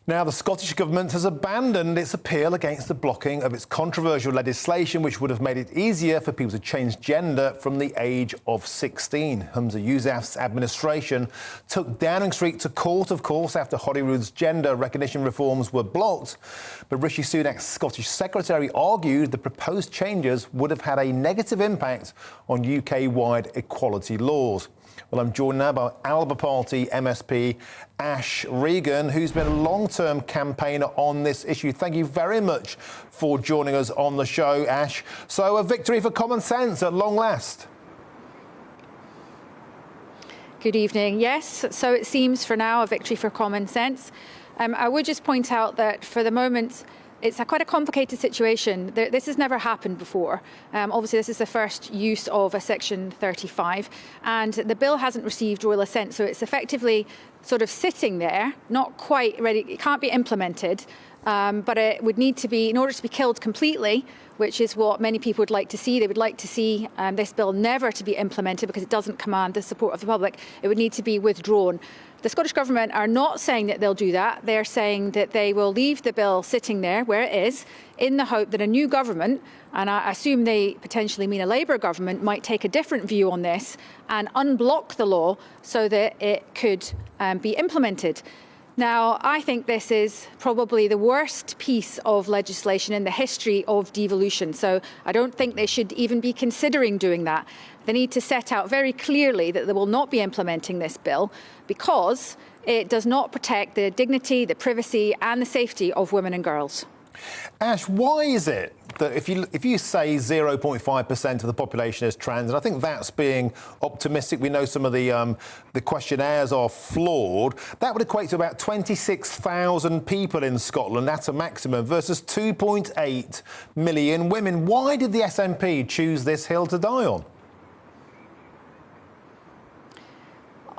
Now, the Scottish Government has abandoned its appeal against the blocking of its controversial legislation, which would have made it easier for people to change gender from the age of 16. Humza Yousaf's administration took Downing Street to court, of course, after Holyrood's gender recognition reforms were blocked. But Rishi Sunak's Scottish Secretary argued the proposed changes would have had a negative impact on UK-wide equality laws. Well, I'm joined now by Labour Party MSP Ash Regan, who's been a long-term campaigner on this issue. Thank you very much for joining us on the show, Ash. So a victory for common sense at long last. Good evening. Yes, so it seems for now a victory for common sense. I would just point out that for the moment, it's quite a complicated situation. This has never happened before. Obviously, this is the first use of a Section 35, and the bill hasn't received royal assent, so it's effectively sort of sitting there, not quite ready. It can't be implemented, but it would need to be, in order to be killed completely, which is what many people would like to see. They would like to see this bill never to be implemented because it doesn't command the support of the public. It would need to be withdrawn. The Scottish Government are not saying that they'll do that. They're saying that they will leave the bill sitting there where it is in the hope that a new government, and I assume they potentially mean a Labour government, might take a different view on this and unblock the law so that it could be implemented. Now, I think this is probably the worst piece of legislation in the history of devolution. So I don't think they should even be considering doing that. They need to set out very clearly that they will not be implementing this bill because it does not protect the dignity, the privacy and the safety of women and girls. Ash, why is it that if you say 0.5% of the population is trans, and I think that's being optimistic, we know some of the questionnaires are flawed, that would equate to about 26,000 people in Scotland at a maximum versus 2.8 million women. Why did the SNP choose this hill to die on?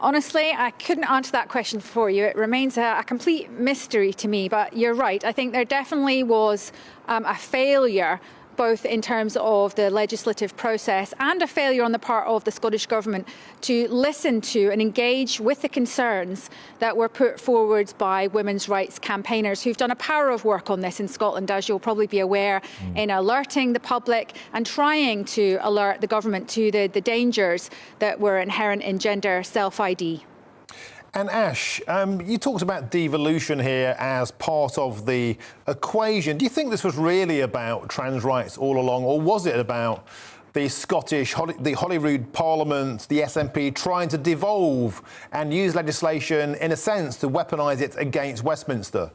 Honestly, I couldn't answer that question for you. It remains a complete mystery to me, but you're right. I think there definitely was a failure, both in terms of the legislative process and a failure on the part of the Scottish Government to listen to and engage with the concerns that were put forward by women's rights campaigners who've done a power of work on this in Scotland, as you'll probably be aware, in alerting the public and trying to alert the government to the dangers that were inherent in gender self-ID. And Ash, you talked about devolution here as part of the equation. Do you think this was really about trans rights all along, or was it about the the Holyrood Parliament, the SNP trying to devolve and use legislation, in a sense, to weaponise it against Westminster?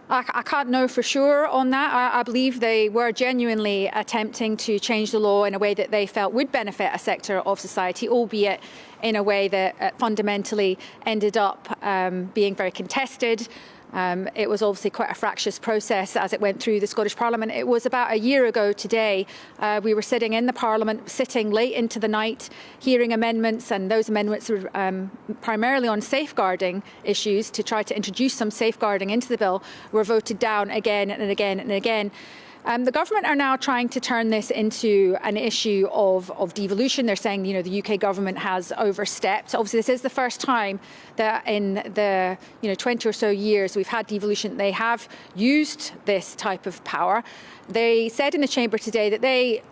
I can't know for sure on that. I believe they were genuinely attempting to change the law in a way that they felt would benefit a sector of society, albeit in a way that fundamentally ended up being very contested. It was obviously quite a fractious process as it went through the Scottish Parliament. It was about a year ago today. We were sitting in the Parliament, sitting late into the night, hearing amendments, and those amendments were primarily on safeguarding issues to try to introduce some safeguarding into the bill, were voted down again and again and again. The government are now trying to turn this into an issue of devolution. They're saying, you know, the UK government has overstepped. Obviously, this is the first time that in the 20 or so years we've had devolution, they have used this type of power. They said in the chamber today that they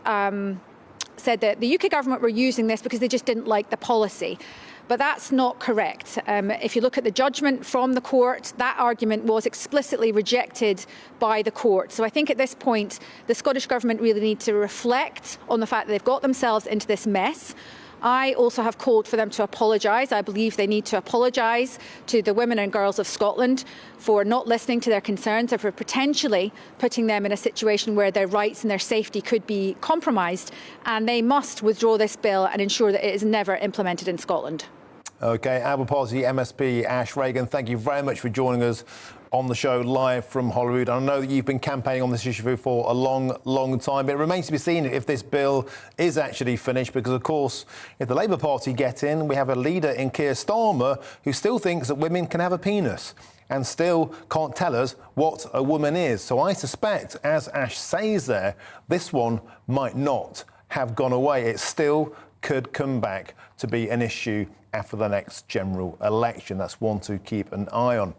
said that the UK government were using this because they just didn't like the policy. But that's not correct. If you look at the judgment from the court, that argument was explicitly rejected by the court. So I think at this point, the Scottish Government really need to reflect on the fact that they've got themselves into this mess. I also have called for them to apologise. I believe they need to apologise to the women and girls of Scotland for not listening to their concerns or for potentially putting them in a situation where their rights and their safety could be compromised. And they must withdraw this bill and ensure that it is never implemented in Scotland. OK, Labour Party MSP Ash Regan, thank you very much for joining us on the show live from Holyrood. I know that you've been campaigning on this issue for a long time, but it remains to be seen if this bill is actually finished, because, of course, if the Labour Party get in, we have a leader in Keir Starmer who still thinks that women can have a penis and still can't tell us what a woman is. So I suspect, as Ash says there, this one might not have gone away. It still could come back to be an issue after the next general election. That's one to keep an eye on.